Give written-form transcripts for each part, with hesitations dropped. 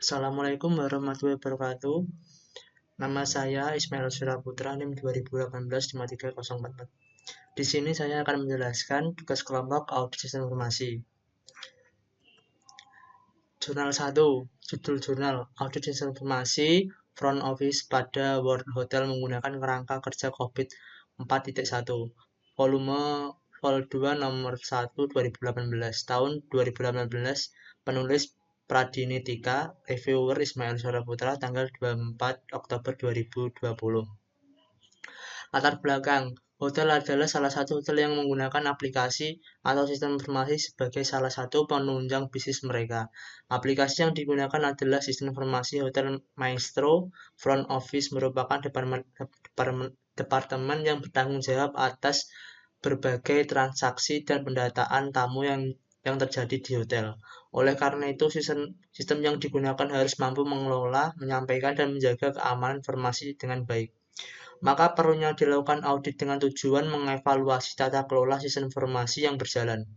Assalamualaikum warahmatullahi wabarakatuh. Nama saya Ismail Suraputra, NIM 2018-53044. Di sini saya akan menjelaskan tugas kelompok audit sistem informasi. Jurnal 1, judul jurnal audit sistem informasi front office pada World Hotel menggunakan kerangka kerja COVID 4.1. Volume Vol 2 nomor 1 2018. Tahun 2018, penulis Pradini Tika, reviewer Ismail Suraputra, tanggal 24 Oktober 2020. Latar belakang, hotel adalah salah satu hotel yang menggunakan aplikasi atau sistem informasi sebagai salah satu penunjang bisnis mereka. Aplikasi yang digunakan adalah sistem informasi Hotel Maestro. Front Office merupakan departemen yang bertanggung jawab atas berbagai transaksi dan pendataan tamu yang terjadi di hotel. Oleh karena itu, sistem yang digunakan harus mampu mengelola, menyampaikan, dan menjaga keamanan informasi dengan baik. Maka perlunya dilakukan audit dengan tujuan mengevaluasi tata kelola sistem informasi yang berjalan.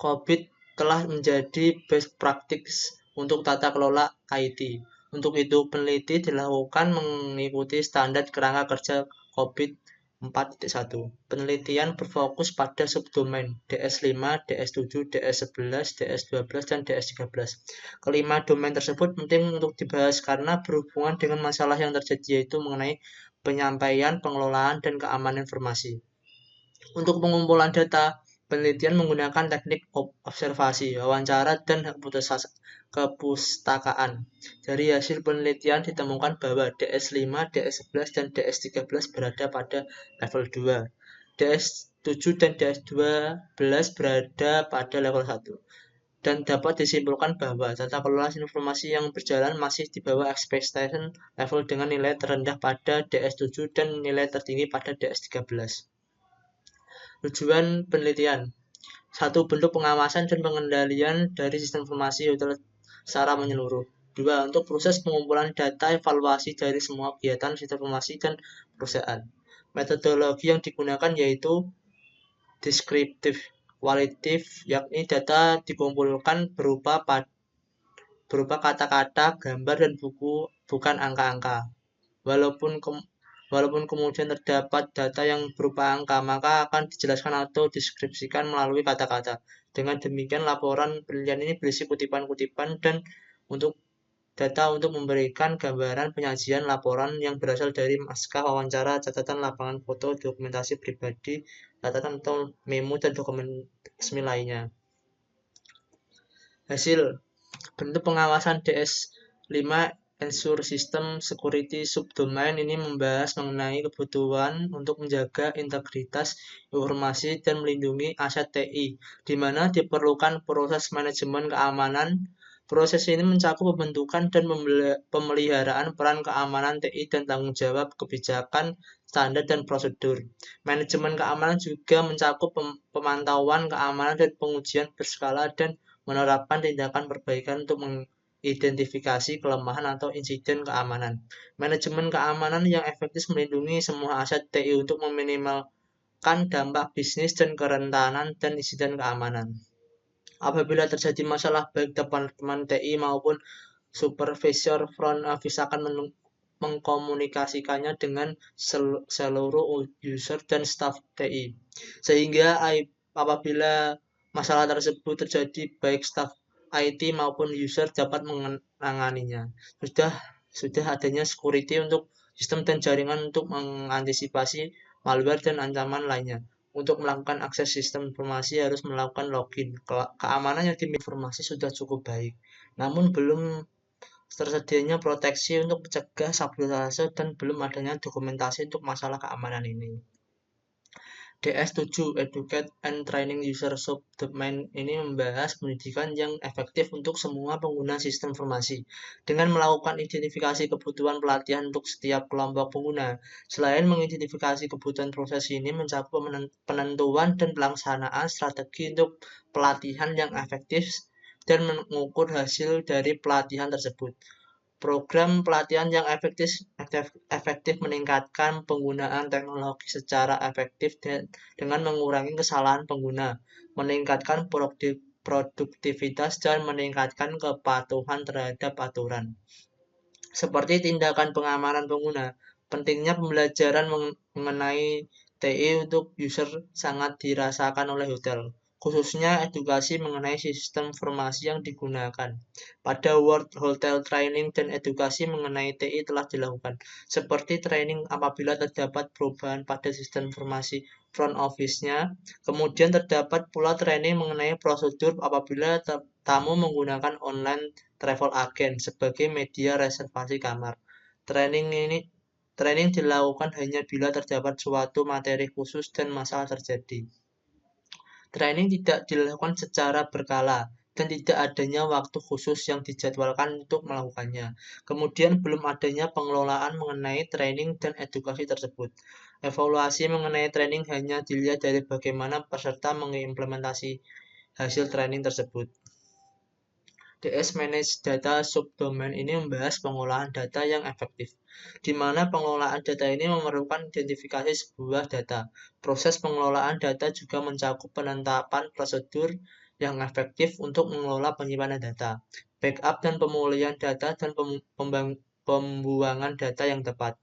COVID telah menjadi best practice untuk tata kelola IT. Untuk itu, peneliti dilakukan mengikuti standar kerangka kerja COVID 4.1. Penelitian berfokus pada subdomain DS5, DS7, DS11, DS12, dan DS13. Kelima domain tersebut penting untuk dibahas karena berhubungan dengan masalah yang terjadi, yaitu mengenai penyampaian, pengelolaan, dan keamanan informasi. Untuk pengumpulan data, penelitian menggunakan teknik observasi, wawancara, dan kepustakaan. Dari hasil penelitian ditemukan bahwa DS5, DS11, dan DS13 berada pada level 2. DS7 dan DS12 berada pada level 1. Dan dapat disimpulkan bahwa tata kelola informasi yang berjalan masih di bawah expectation level dengan nilai terendah pada DS7 dan nilai tertinggi pada DS13. Tujuan penelitian: 1. Bentuk pengawasan dan pengendalian dari sistem informasi hotel secara menyeluruh. 2. Untuk proses pengumpulan data evaluasi dari semua kegiatan sistem informasi dan perusahaan. Metodologi yang digunakan yaitu deskriptif kualitatif, yakni data dikumpulkan berupa kata-kata, gambar, dan bukan angka-angka. Walaupun kemudian terdapat data yang berupa angka, maka akan dijelaskan atau deskripsikan melalui kata-kata. Dengan demikian, laporan penelitian ini berisi kutipan-kutipan dan data untuk memberikan gambaran penyajian laporan yang berasal dari naskah wawancara, catatan lapangan foto, dokumentasi pribadi, catatan atau memo, dan dokumen resmi lainnya. Hasil: bentuk pengawasan DS5 Ensure System Security Subdomain ini membahas mengenai kebutuhan untuk menjaga integritas informasi dan melindungi aset TI, di mana diperlukan proses manajemen keamanan. Proses ini mencakup pembentukan dan pemeliharaan peran keamanan TI dan tanggung jawab kebijakan, standar, dan prosedur. Manajemen keamanan juga mencakup pemantauan keamanan dan pengujian berskala dan menerapkan tindakan perbaikan untuk mengidentifikasi kelemahan atau insiden keamanan. Manajemen keamanan yang efektif melindungi semua aset TI untuk meminimalkan dampak bisnis dan kerentanan dan insiden keamanan. Apabila terjadi masalah, baik departemen TI maupun supervisor front office akan mengkomunikasikannya dengan seluruh user dan staf TI. Sehingga apabila masalah tersebut terjadi, baik staf IT maupun user dapat menanganinya. Sudah adanya security untuk sistem dan jaringan untuk mengantisipasi malware dan ancaman lainnya. Untuk melakukan akses sistem informasi harus melakukan login. Keamanan yang dimiliki informasi sudah cukup baik, namun belum tersedianya proteksi untuk mencegah sabotase dan belum adanya dokumentasi untuk masalah keamanan ini. DS7 Educate and Training User Subdomain ini membahas pendidikan yang efektif untuk semua pengguna sistem informasi dengan melakukan identifikasi kebutuhan pelatihan untuk setiap kelompok pengguna. Selain mengidentifikasi kebutuhan, proses ini mencakup penentuan dan pelaksanaan strategi untuk pelatihan yang efektif dan mengukur hasil dari pelatihan tersebut. Program pelatihan yang efektif meningkatkan penggunaan teknologi secara efektif dengan mengurangi kesalahan pengguna, meningkatkan produktivitas dan meningkatkan kepatuhan terhadap aturan. Seperti tindakan pengamanan pengguna, pentingnya pembelajaran mengenai TI untuk user sangat dirasakan oleh hotel, khususnya edukasi mengenai sistem informasi yang digunakan. Pada World Hotel Training dan edukasi mengenai TI telah dilakukan, seperti training apabila terdapat perubahan pada sistem informasi front office-nya. Kemudian terdapat pula training mengenai prosedur apabila tamu menggunakan online travel agent sebagai media reservasi kamar. Training dilakukan hanya bila terdapat suatu materi khusus dan masalah terjadi. Training tidak dilakukan secara berkala dan tidak adanya waktu khusus yang dijadwalkan untuk melakukannya. Kemudian belum adanya pengelolaan mengenai training dan edukasi tersebut. Evaluasi mengenai training hanya dilihat dari bagaimana peserta mengimplementasi hasil training tersebut. DS Manage Data Subdomain ini membahas pengolahan data yang efektif, di mana pengelolaan data ini memerlukan identifikasi sebuah data. Proses pengelolaan data juga mencakup penetapan prosedur yang efektif untuk mengelola penyimpanan data, backup dan pemulihan data, dan pembuangan data yang tepat.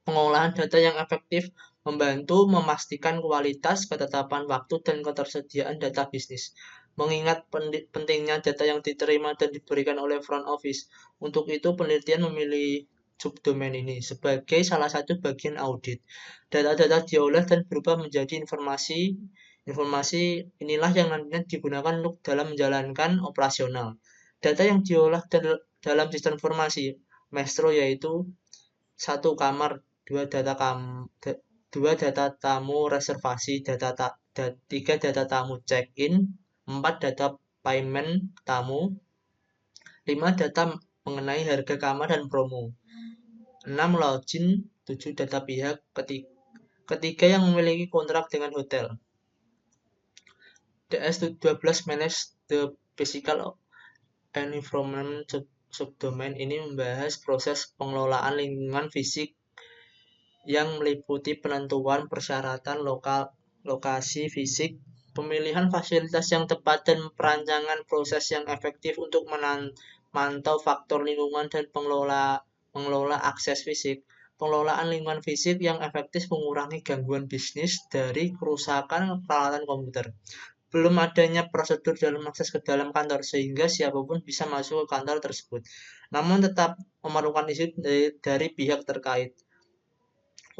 Pengolahan data yang efektif membantu memastikan kualitas, ketetapan waktu, dan ketersediaan data bisnis. Mengingat pentingnya data yang diterima dan diberikan oleh front office. Untuk itu, penelitian memilih subdomain ini sebagai salah satu bagian audit. Data-data diolah dan berubah menjadi informasi. Informasi inilah yang nantinya digunakan untuk dalam menjalankan operasional. Data yang diolah dalam sistem informasi Maestro yaitu 1 kamar, 2 data tamu reservasi, 3 data tamu check-in, 4 data payment tamu, 5 data mengenai harga kamar dan promo, 6 login, 7 data pihak ketiga yang memiliki kontrak dengan hotel. DS12 Manage the Physical Environment Subdomain ini membahas proses pengelolaan lingkungan fisik yang meliputi penentuan persyaratan lokasi fisik, pemilihan fasilitas yang tepat, dan perancangan proses yang efektif untuk memantau faktor lingkungan dan mengelola akses fisik. Pengelolaan lingkungan fisik yang efektif mengurangi gangguan bisnis dari kerusakan peralatan komputer. Belum adanya prosedur dalam akses ke dalam kantor sehingga siapapun bisa masuk ke kantor tersebut, namun tetap memerlukan izin dari pihak terkait.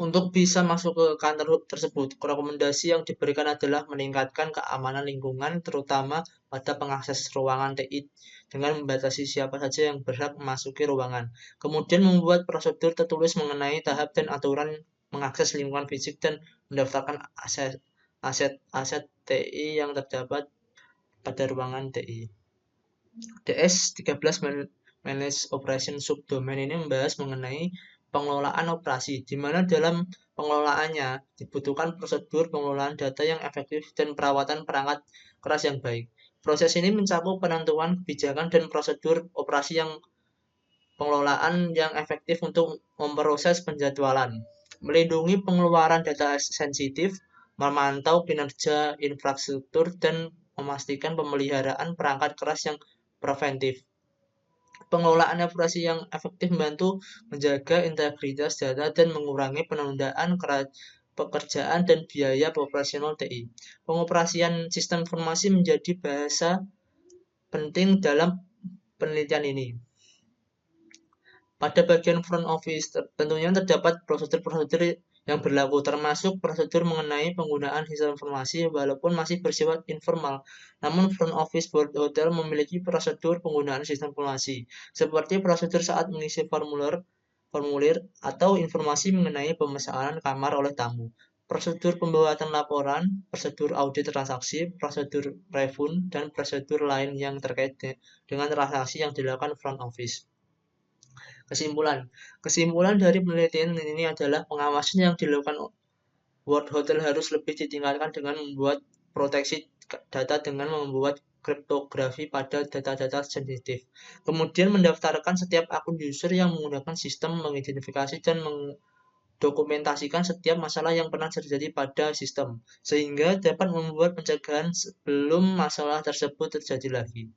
Untuk bisa masuk ke kantor tersebut, rekomendasi yang diberikan adalah meningkatkan keamanan lingkungan, terutama pada pengakses ruangan TI, dengan membatasi siapa saja yang berhak memasuki ruangan. Kemudian membuat prosedur tertulis mengenai tahap dan aturan mengakses lingkungan fisik dan mendaftarkan aset TI yang terdapat pada ruangan TI. DS13 Manage Operation Subdomain ini membahas mengenai pengelolaan operasi, di mana dalam pengelolaannya dibutuhkan prosedur pengelolaan data yang efektif dan perawatan perangkat keras yang baik. Proses ini mencakup penentuan kebijakan dan prosedur operasi yang pengelolaan yang efektif untuk memproses penjadwalan, melindungi pengeluaran data sensitif, memantau kinerja infrastruktur, dan memastikan pemeliharaan perangkat keras yang preventif. Pengelolaan operasi yang efektif membantu menjaga integritas data dan mengurangi penundaan pekerjaan dan biaya operasional TI. Pengoperasian sistem informasi menjadi bahasa penting dalam penelitian ini. Pada bagian front office, tentunya terdapat prosedur-prosedur yang berlaku, termasuk prosedur mengenai penggunaan sistem informasi walaupun masih bersifat informal. Namun front office board hotel memiliki prosedur penggunaan sistem informasi, seperti prosedur saat mengisi formulir atau informasi mengenai pemesanan kamar oleh tamu, prosedur pembuatan laporan, prosedur audit transaksi, prosedur refund, dan prosedur lain yang terkait dengan transaksi yang dilakukan front office. Kesimpulan dari penelitian ini adalah pengawasan yang dilakukan World Hotel harus lebih ditingkatkan dengan membuat proteksi data dengan membuat kriptografi pada data-data sensitif. Kemudian mendaftarkan setiap akun user yang menggunakan sistem mengidentifikasi dan mendokumentasikan setiap masalah yang pernah terjadi pada sistem, sehingga dapat membuat pencegahan sebelum masalah tersebut terjadi lagi.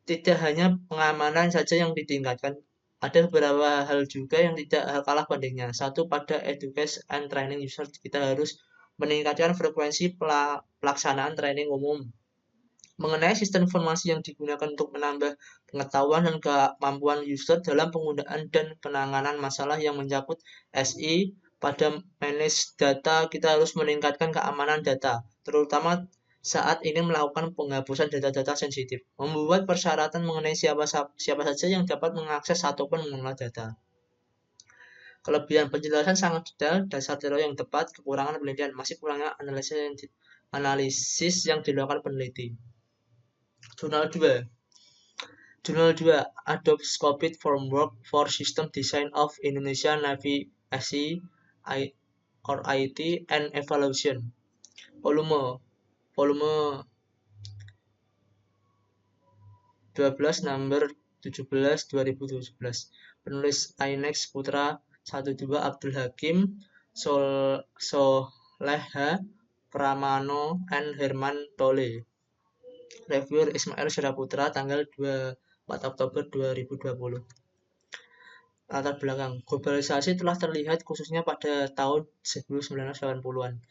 Tidak hanya pengamanan saja yang ditingkatkan, ada beberapa hal juga yang tidak kalah pentingnya. Satu, pada education and training user, kita harus meningkatkan frekuensi pelaksanaan training umum mengenai sistem informasi yang digunakan untuk menambah pengetahuan dan kemampuan user dalam penggunaan dan penanganan masalah yang mencakup SI. Pada manage data, kita harus meningkatkan keamanan data, terutama saat ingin melakukan penghapusan data-data sensitif, membuat persyaratan mengenai siapa saja yang dapat mengakses ataupun mengelola data. Kelebihan penjelasan sangat detail, dasar teori yang tepat, kekurangan penelitian, masih kurangnya analisis yang dilakukan peneliti. Jurnal 2. Jurnal 2, Adobe Scopit Framework for System Design of Indonesia Navigasi or IT and Evaluation. Volume 12 nomor 17 2017. Penulis Ainex Putra 12 Abdul Hakim Soleha Pramano and Herman Tole. Reviewer Ismail Syaraputra tanggal 24 Oktober 2020. Latar belakang, globalisasi telah terlihat khususnya pada tahun 1980-an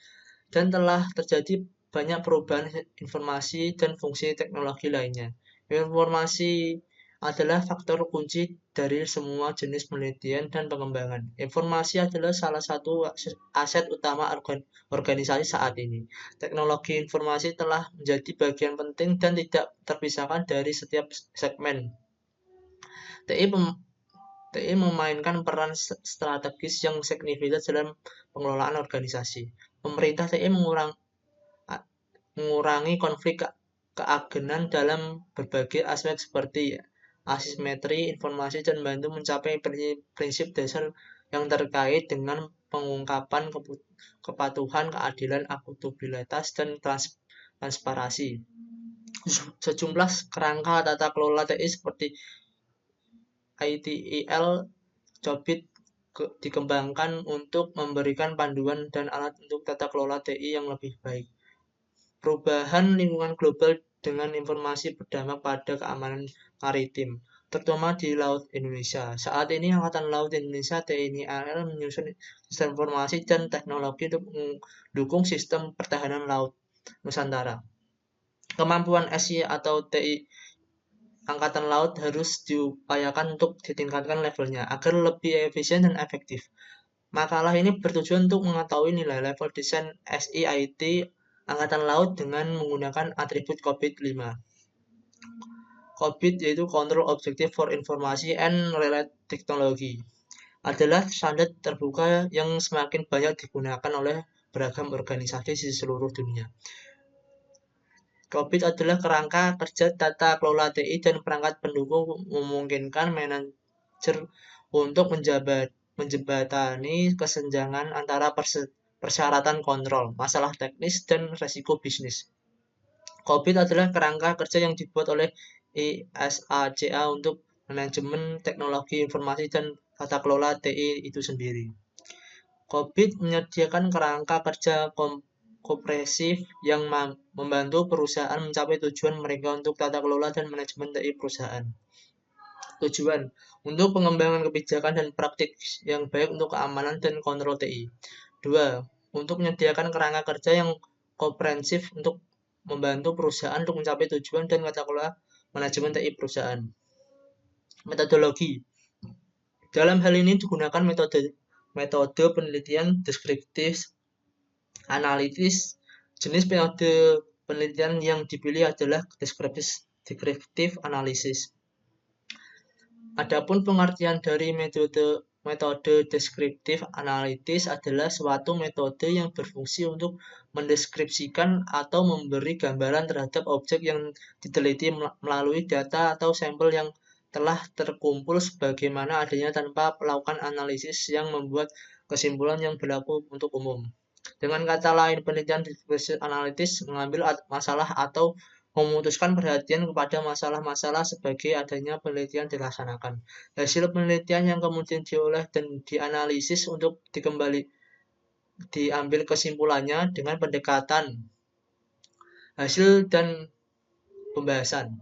dan telah terjadi banyak perubahan informasi dan fungsi teknologi lainnya. Informasi adalah faktor kunci dari semua jenis penelitian dan pengembangan. Informasi adalah salah satu aset utama organisasi saat ini. Teknologi informasi telah menjadi bagian penting dan tidak terpisahkan dari setiap segmen. TI memainkan peran strategis yang signifikan dalam pengelolaan organisasi. Pemerintah TI mengurangi konflik keagenan dalam berbagai aspek seperti asimetri informasi dan membantu mencapai prinsip dasar yang terkait dengan pengungkapan kepatuhan, keadilan, akuntabilitas, dan transparansi. Sejumlah kerangka tata kelola TI seperti ITIL Scopit dikembangkan untuk memberikan panduan dan alat untuk tata kelola TI yang lebih baik. Perubahan lingkungan global dengan informasi berdampak pada keamanan maritim, terutama di Laut Indonesia. Saat ini Angkatan Laut Indonesia TNI AL menyusun sistem informasi dan teknologi untuk mendukung sistem pertahanan laut Nusantara. Kemampuan SI atau TI Angkatan Laut harus diupayakan untuk ditingkatkan levelnya agar lebih efisien dan efektif. Makalah ini bertujuan untuk mengetahui nilai level desain SIIT Angkatan Laut dengan menggunakan atribut COBIT 5. COBIT yaitu Control Objective for Information and Related Technology adalah standar terbuka yang semakin banyak digunakan oleh beragam organisasi di seluruh dunia. COBIT adalah kerangka kerja tata kelola TI dan perangkat pendukung memungkinkan manajer untuk menjembatani kesenjangan antara persyaratan kontrol, masalah teknis, dan resiko bisnis. COBIT adalah kerangka kerja yang dibuat oleh ISACA untuk manajemen teknologi informasi dan tata kelola TI itu sendiri. COBIT menyediakan kerangka kerja kompresif yang membantu perusahaan mencapai tujuan mereka untuk tata kelola dan manajemen TI perusahaan. Tujuan untuk pengembangan kebijakan dan praktik yang baik untuk keamanan dan kontrol TI. 2. Untuk menyediakan kerangka kerja yang komprehensif untuk membantu perusahaan untuk mencapai tujuan dan tata kelola manajemen TI perusahaan. Metodologi. Dalam hal ini digunakan metode penelitian deskriptif analitis. Jenis metode penelitian yang dipilih adalah deskriptif analisis. Adapun pengertian dari metode deskriptif analitis adalah suatu metode yang berfungsi untuk mendeskripsikan atau memberi gambaran terhadap objek yang diteliti melalui data atau sampel yang telah terkumpul sebagaimana adanya tanpa melakukan analisis yang membuat kesimpulan yang berlaku untuk umum. Dengan kata lain, penelitian deskriptif analitis mengambil masalah atau memutuskan perhatian kepada masalah-masalah sebagai adanya penelitian dilaksanakan. Hasil penelitian yang kemudian diolah dan dianalisis untuk diambil kesimpulannya dengan pendekatan hasil dan pembahasan.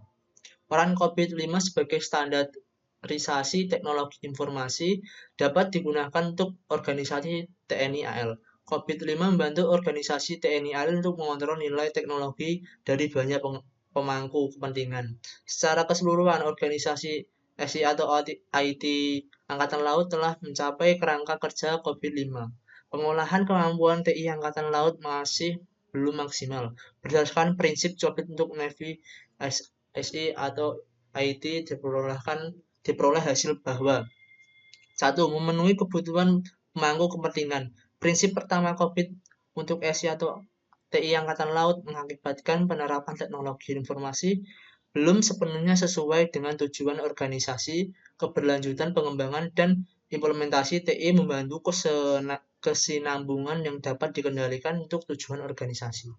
Peran COVID-5 sebagai standarisasi teknologi informasi dapat digunakan untuk organisasi TNI AL. COVID-5 membantu organisasi TNI AL untuk mengontrol nilai teknologi dari banyak pemangku kepentingan. Secara keseluruhan, organisasi SI atau IT Angkatan Laut telah mencapai kerangka kerja COVID-5. Pengolahan kemampuan TI Angkatan Laut masih belum maksimal. Berdasarkan prinsip COVID untuk Navy SI atau IT diperoleh hasil bahwa 1. Memenuhi kebutuhan pemangku kepentingan. Prinsip pertama COVID untuk SI atau TI Angkatan Laut mengakibatkan penerapan teknologi informasi belum sepenuhnya sesuai dengan tujuan organisasi, keberlanjutan pengembangan, dan implementasi TI membantu kesinambungan yang dapat dikendalikan untuk tujuan organisasi.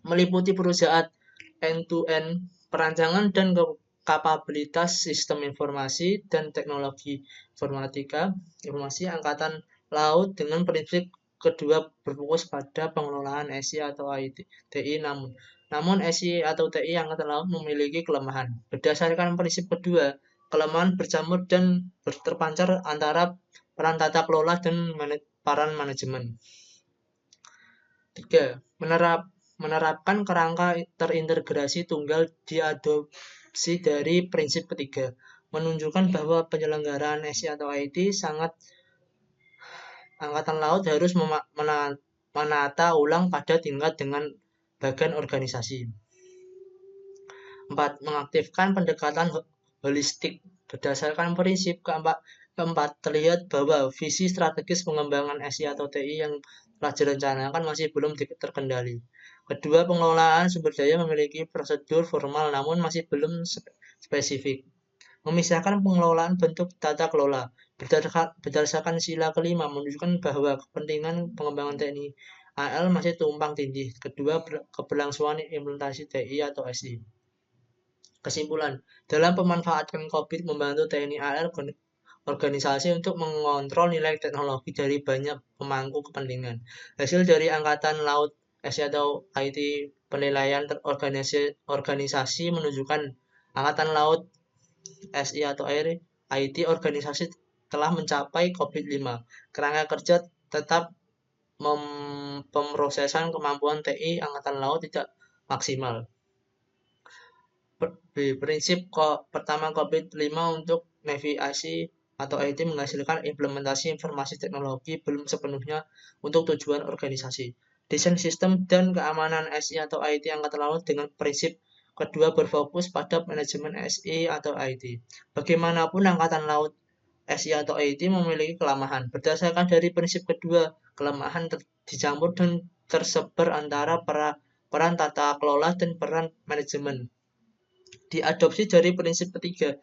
Meliputi perusahaan end-to-end perancangan dan kapabilitas sistem informasi dan teknologi informasi Angkatan Laut dengan prinsip kedua berfokus pada pengelolaan SI atau TI namun SI atau TI Angkatan Laut memiliki kelemahan. Berdasarkan prinsip kedua, kelemahan bercampur dan terpancar antara peran tata kelola dan peran manajemen. 3. Menerapkan kerangka terintegrasi tunggal diadopsi dari prinsip ketiga, menunjukkan bahwa penyelenggaraan SI atau IT Angkatan Laut harus menata ulang pada tingkat dengan bagian organisasi. 4. Mengaktifkan pendekatan holistik. Berdasarkan prinsip keempat, terlihat bahwa visi strategis pengembangan SI atau TI yang telah direncanakan masih belum terkendali. Kedua, pengelolaan sumber daya memiliki prosedur formal namun masih belum spesifik. Memisahkan pengelolaan bentuk tata kelola. Berdasarkan sila kelima menunjukkan bahwa kepentingan pengembangan TNI AL masih tumpang tindih. Kedua, keberlangsungan implementasi TI atau SI. Kesimpulan, dalam pemanfaatkan COVID membantu TNI AL organisasi untuk mengontrol nilai teknologi dari banyak pemangku kepentingan. Hasil dari Angkatan Laut SI atau IT penilaian organisasi menunjukkan Angkatan Laut SI atau IT organisasi telah mencapai COVID-5. Kerangka kerja tetap pemrosesan kemampuan TI Angkatan Laut tidak maksimal. Prinsip pertama COVID-5 untuk navigasi atau IT menghasilkan implementasi informasi teknologi belum sepenuhnya untuk tujuan organisasi. Desain sistem dan keamanan SI atau IT Angkatan Laut dengan prinsip kedua berfokus pada manajemen SI atau IT. Bagaimanapun Angkatan Laut SI atau IT memiliki kelemahan. Berdasarkan dari prinsip kedua, kelemahan dicampur dan tersebar antara peran tata kelola dan peran manajemen. Diadopsi dari prinsip ketiga,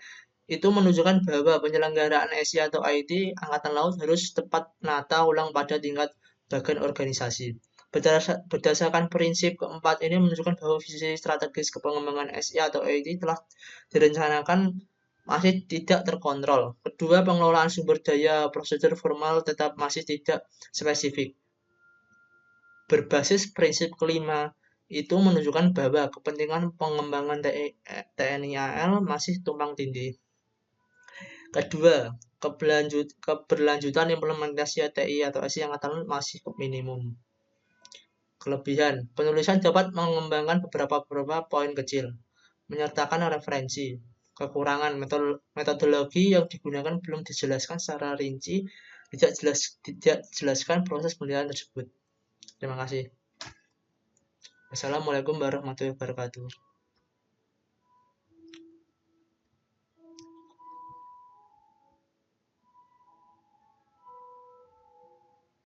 itu menunjukkan bahwa penyelenggaraan SI atau IT Angkatan Laut harus tepat menata ulang pada tingkat bagian organisasi. Berdasarkan prinsip keempat ini menunjukkan bahwa visi strategis pengembangan SI atau IT telah direncanakan masih tidak terkontrol. Kedua, pengelolaan sumber daya prosedur formal tetap masih tidak spesifik. Berbasis prinsip kelima, itu menunjukkan bahwa kepentingan pengembangan TNI AL masih tumpang tindih. Kedua, keberlanjutan implementasi TI atau SI Angkatan Laut masih minimum. Kelebihan, penulisan dapat mengembangkan beberapa poin kecil, menyertakan referensi. Kekurangan, metodologi yang digunakan belum dijelaskan secara rinci, tidak jelaskan proses penelitian tersebut. Terima kasih. Wassalamualaikum warahmatullahi wabarakatuh.